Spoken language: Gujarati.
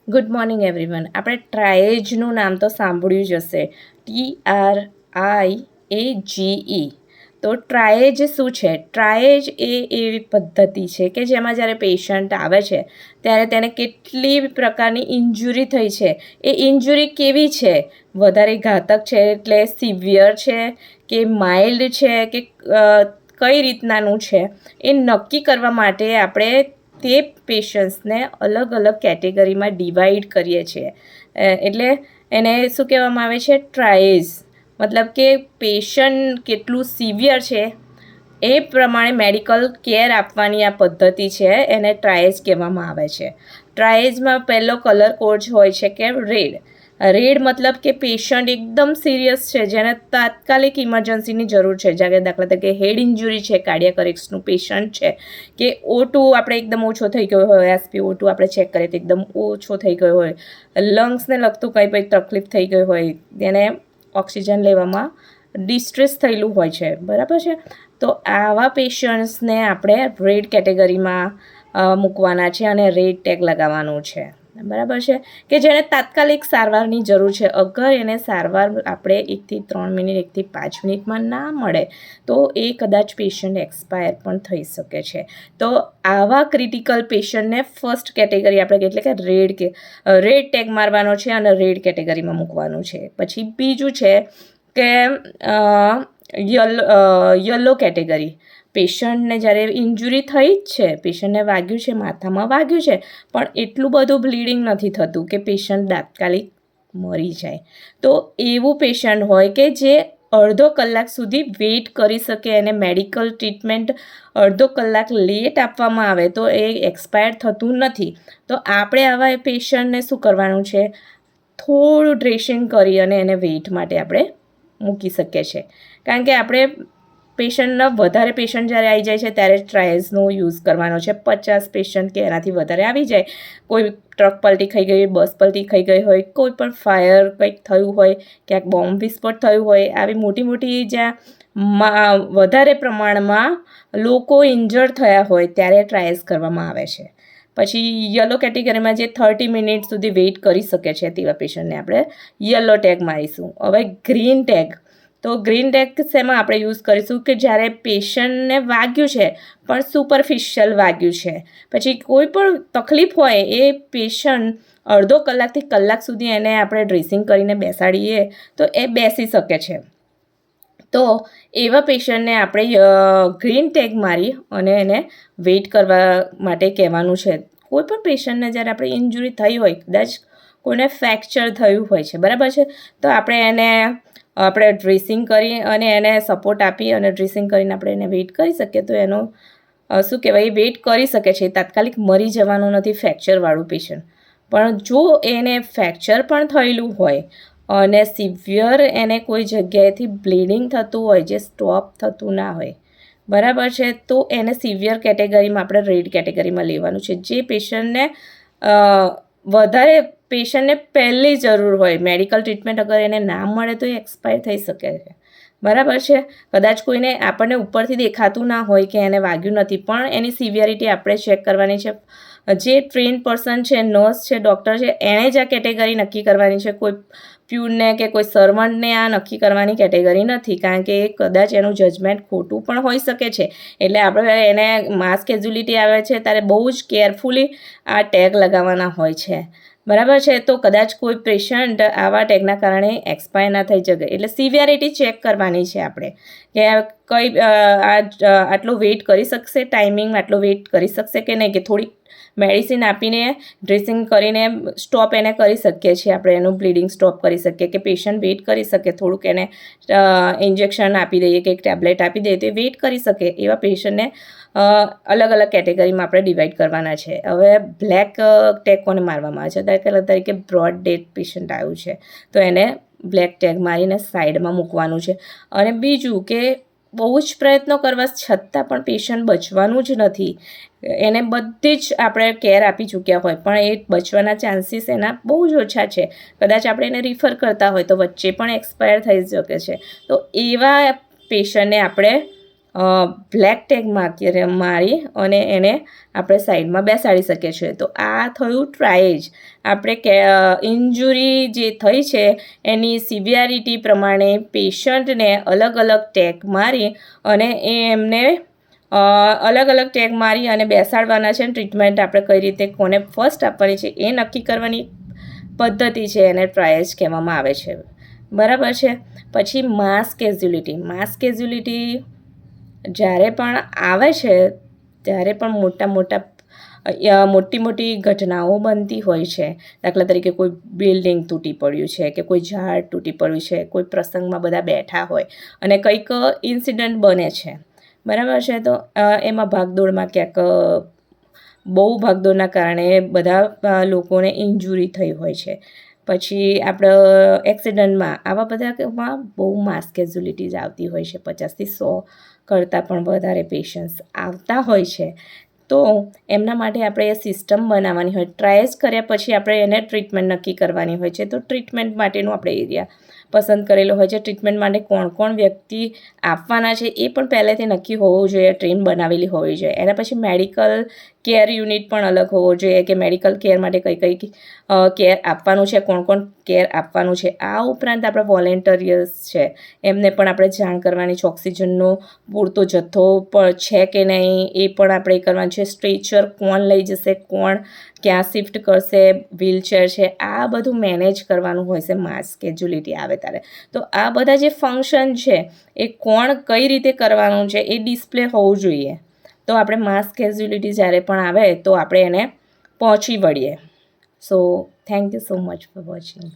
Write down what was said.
Good morning everyone. આપણે ટ્રાયેજનું નામ તો સાંભળ્યું જ હશે, TRIAGE. તો ટ્રાયેજ શું છે? ટ્રાયેજ એ એવી પદ્ધતિ છે કે જેમાં જ્યારે પેશન્ટ આવે છે ત્યારે તેને કેટલી પ્રકારની ઇન્જુરી થઈ છે, એ ઇન્જુરી કેવી છે, વધારે ઘાતક છે એટલે સિવિયર છે કે માઇલ્ડ છે કે કઈ રીતનાનું છે, એ નક્કી કરવા માટે આપણે તે પેશન્ટ્સને અલગ અલગ કેટેગરીમાં ડિવાઈડ કરીએ છીએ. એટલે એને શું કહેવામાં આવે છે? ટ્રાયેજ. મતલબ કે પેશન્ટ કેટલું સિવિયર છે એ પ્રમાણે મેડિકલ કેર આપવાની આ પદ્ધતિ છે, એને ટ્રાયેજ કહેવામાં આવે છે. ટ્રાયેજમાં પહેલો કલર કોડ હોય છે કે રેડ. રેડ મતલબ કે પેશન્ટ એકદમ સિરિયસ છે, જેને તાત્કાલિક ઇમરજન્સીની જરૂર છે. દાખલા તરીકે હેડ ઇન્જુરી છે, કાર્ડિયાક અરેસ્ટનું પેશન્ટ છે, કે O2 આપણે એકદમ ઓછો થઈ ગયો હોય, SpO2 આપણે ચેક કરીએ તો એકદમ ઓછો થઈ ગયો હોય, લંગ્સને લગતું કંઈ તકલીફ થઈ ગઈ હોય, તેને ઓક્સિજન લેવામાં ડિસ્ટ્રેસ થયેલું હોય છે, બરાબર છે. તો આવા પેશન્ટ્સને આપણે રેડ કેટેગરીમાં મૂકવાના છે અને રેડ ટેગ લગાવવાનું છે, બરાબર છે, કે જેને તાત્કાલિક સારવારની જરૂર છે. અગર એને સારવાર આપણે 1 થી 3 મિનિટ 1 થી 5 મિનિટમાં ના મળે તો એ કદાચ પેશન્ટ એક્સપાયર પણ થઈ શકે છે. તો આવા ક્રિટિકલ પેશન્ટને ફર્સ્ટ કેટેગરી આપણે એટલે કે રેડ ટેગ મારવાનો છે અને રેડ કેટેગરીમાં મૂકવાનું છે. પછી બીજું છે કે યલો કેટેગરી. પેશન્ટને જ્યારે ઇન્જુરી થઈ જ છે, પેશન્ટને વાગ્યું છે, માથામાં વાગ્યું છે, પણ એટલું બધું બ્લીડિંગ નથી થતું કે પેશન્ટ તાત્કાલિક મરી જાય, તો એવું પેશન્ટ હોય કે જે અડધો કલાક સુધી વેઇટ કરી શકે, એને મેડિકલ ટ્રીટમેન્ટ અડધો કલાક લેટ આપવામાં આવે તો એ એક્સપાયર થતું નથી. તો આપણે આવા પેશન્ટને શું કરવાનું છે? થોડું ડ્રેસિંગ કરી અને એને વેઇટ માટે આપણે મૂકી શકીએ છીએ. કારણ કે આપણે વધારે પેશન્ટ જ્યારે આવી જાય છે ત્યારે ટ્રાયલ્સનો યુઝ કરવાનો છે. 50 પેશન્ટ કે એનાથી વધારે આવી જાય, કોઈ ટ્રક પલટી ખાઈ ગઈ, બસ પલટી ખાઈ ગઈ હોય, કોઈ પણ ફાયર કંઈક થયું હોય, ક્યાંક બોમ્બ વિસ્ફોટ થયું હોય, આવી મોટી જ્યાં વધારે પ્રમાણમાં લોકો ઇન્જર્ડ થયા હોય ત્યારે ટ્રાયલ્સ કરવામાં આવે છે. પછી યલો કેટેગરીમાં જે 30 મિનિટ સુધી વેઇટ કરી શકે છે તેવા પેશન્ટને આપણે યલો ટેગ મારીશું. હવે ગ્રીન ટેગ. તો ગ્રીન ટેગ શેમાં આપણે યુઝ કરીશું કે જ્યારે પેશન્ટને વાગ્યું છે પણ સુપરફિશિયલ વાગ્યું છે, પછી કોઈ પણ તકલીફ હોય, એ પેશન્ટ અડધો કલાકથી કલાક સુધી એને આપણે ડ્રેસિંગ કરીને બેસાડીએ તો એ બેસી શકે છે. તો એવા પેશન્ટને આપણે ગ્રીન ટેગ મારી અને એને વેઇટ કરવા માટે કહેવાનું છે. કોઈ પણ પેશન્ટને જ્યારે આપણે ઇન્જુરી થઈ હોય, કદાચ કોઈને ફ્રેક્ચર થયું હોય છે, બરાબર છે, તો આપણે ડ્રેસિંગ કરી અને એને સપોર્ટ આપી અને ડ્રેસિંગ કરીને આપણે એને વેઇટ કરી શકીએ તો એનો શું કહેવાય, વેઇટ કરી શકે છે. તાત્કાલિક મરી જવાનું નથી ફ્રેક્ચરવાળું પેશન્ટ. પણ જો એને ફ્રેક્ચર પણ થયેલું હોય અને સિવિયર એને કોઈ જગ્યાએથી બ્લીડિંગ થતું હોય જે સ્ટોપ થતું ના હોય, બરાબર છે, તો એને સિવિયર કેટેગરીમાં આપણે રેડ કેટેગરીમાં લેવાનું છે. જે પેશન્ટને પહેલી જરૂર હોય, મેડિકલ ટ્રીટમેન્ટ અગર એને ના મળે તો એ એક્સપાયર થઈ શકે છે, બરાબર છે. કદાચ કોઈને આપણને ઉપરથી દેખાતું ના હોય કે એને વાગ્યું નથી, પણ એની સિવિયરિટી આપણે ચેક કરવાની છે. જે ટ્રેન પર્સન છે, નર્સ છે, ડૉક્ટર છે, એણે જ આ કેટેગરી નક્કી કરવાની છે. કોઈ પ્યુનને કે કોઈ સર્વન્ટને આ નક્કી કરવાની કેટેગરી નથી, કારણ કે કદાચ એનું જજમેન્ટ ખોટું પણ હોઈ શકે છે. એટલે આપણે એને માસ કેઝ્યુલિટી આવે છે ત્યારે બહુ જ કેરફુલી આ ટેગ લગાવવાના હોય છે, બરાબર છે. તો કદાચ કોઈ પેશન્ટ આવા ટેગના કારણે એક્સપાયર ના થઈ શકે, એટલે સિવિયરિટી ચેક કરવાની છે આપણે કે આટલો વેઇટ કરી શકશે, ટાઈમિંગ આટલો વેઇટ કરી શકશે કે નહીં, કે થોડીક મેડિસિન આપીને ડ્રેસિંગ કરીને સ્ટોપ એને કરી શકીએ છીએ, આપણે એનું બ્લીડિંગ સ્ટોપ કરી શકીએ, કે પેશન્ટ વેઇટ કરી શકે, થોડુંક એને ઇન્જેક્શન આપી દઈએ કે એક ટેબ્લેટ આપી દઈએ તો વેઇટ કરી શકે. એવા પેશન્ટને અલગ અલગ કેટેગરીમાં આપણે ડિવાઈડ કરવાના છે. હવે બ્લેક ટેગ કોને મારવામાં આવે છે? દાખલા તરીકે બ્રોડ ડેડ પેશન્ટ આવ્યું છે તો એને બ્લેક ટેગ મારીને સાઈડમાં મૂકવાનું છે. અને બીજું કે બહુ જ પ્રયત્નો કરવા છતાં પણ પેશન્ટ બચવાનું જ નથી, એને બધી જ આપણે કેર આપી ચૂક્યા હોય પણ એ બચવાના ચાન્સીસ એના બહુ જ ઓછા છે. કદાચ આપણે એને રિફર કરતા હોય તો વચ્ચે પણ એક્સપાયર થઈ શકે છે. તો એવા પેશન્ટને આપણે બ્લેક ટેગ મારી અને એને આપણે સાઈડમાં બેસાડી શકીએ છીએ. તો આ થયું ટ્રાયેજ. આપણે ઇન્જુરી જે થઈ છે એની સિવિયરિટી પ્રમાણે પેશન્ટને અલગ અલગ ટેગ મારી અને એમને અલગ અલગ ટેગ મારી અને બેસાડવાના છે. ટ્રીટમેન્ટ આપણે કઈ રીતે કોને ફર્સ્ટ આપવાની છે એ નક્કી કરવાની પદ્ધતિ છે, એને ટ્રાયેજ કહેવામાં આવે છે. બરાબર છે. પછી માસ કેઝ્યુલિટી જ્યારે પણ આવે છે ત્યારે પણ મોટી ઘટનાઓ બનતી હોય છે. દાખલા તરીકે કોઈ બિલ્ડિંગ તૂટી પડ્યું છે કે કોઈ ઝાડ તૂટી પડ્યું છે, કોઈ પ્રસંગમાં બધા બેઠા હોય અને કંઈક ઇન્સિડન્ટ બને છે. બરાબર છે. તો એમાં ભાગદોડમાં ક્યાંક બહુ ભાગદોડના કારણે બધા લોકોને ઇન્જુરી થઈ હોય છે. પછી આપણે એક્સિડન્ટમાં આવા બધામાં બહુ માસ કેઝ્યુલિટીઝ આવતી હોય છે. 50થી 100 કરતાં પણ વધારે પેશન્ટ્સ આવતા હોય છે. તો એમના માટે આપણે એ સિસ્ટમ બનાવવાની હોય. ટ્રાયલ્સ કર્યા પછી આપણે એને ટ્રીટમેન્ટ નક્કી કરવાની હોય છે. તો ટ્રીટમેન્ટ માટેનું આપણે એરિયા પસંદ કરેલો હોય છે. ટ્રીટમેન્ટ માટે કોણ વ્યક્તિ આપવાના છે એ પણ પહેલેથી નક્કી હોવું જોઈએ, ટ્રેન બનાવેલી હોવી જોઈએ. એના પછી મેડિકલ કેર યુનિટ પણ અલગ હોવો જોઈએ કે મેડિકલ કેર માટે કઈ કેર આપવાનું છે, કોણ કેર આપવાનું છે. આ ઉપરાંત આપણા વોલેન્ટિયર્સ છે એમને પણ આપણે જાણ કરવાની છે. ઓક્સિજનનો પૂરતો જથ્થો પણ છે કે નહીં એ પણ આપણે કરવાનું છે. સ્ટ્રેચર કોણ લઈ જશે, કોણ ક્યાં શિફ્ટ કરશે, વ્હીલચેર છે, આ બધું મેનેજ કરવાનું હોય છે માસ કેઝ્યુલિટી આવે ત્યારે. તો આ બધા જે ફંક્શન છે એ કોણ કઈ રીતે કરવાનું છે એ ડિસ્પ્લે હોવું જોઈએ. તો આપણે માસ કેઝ્યુલિટી જ્યારે પણ આવે તો આપણે એને પહોંચી વળીએ. So thank you so much for watching.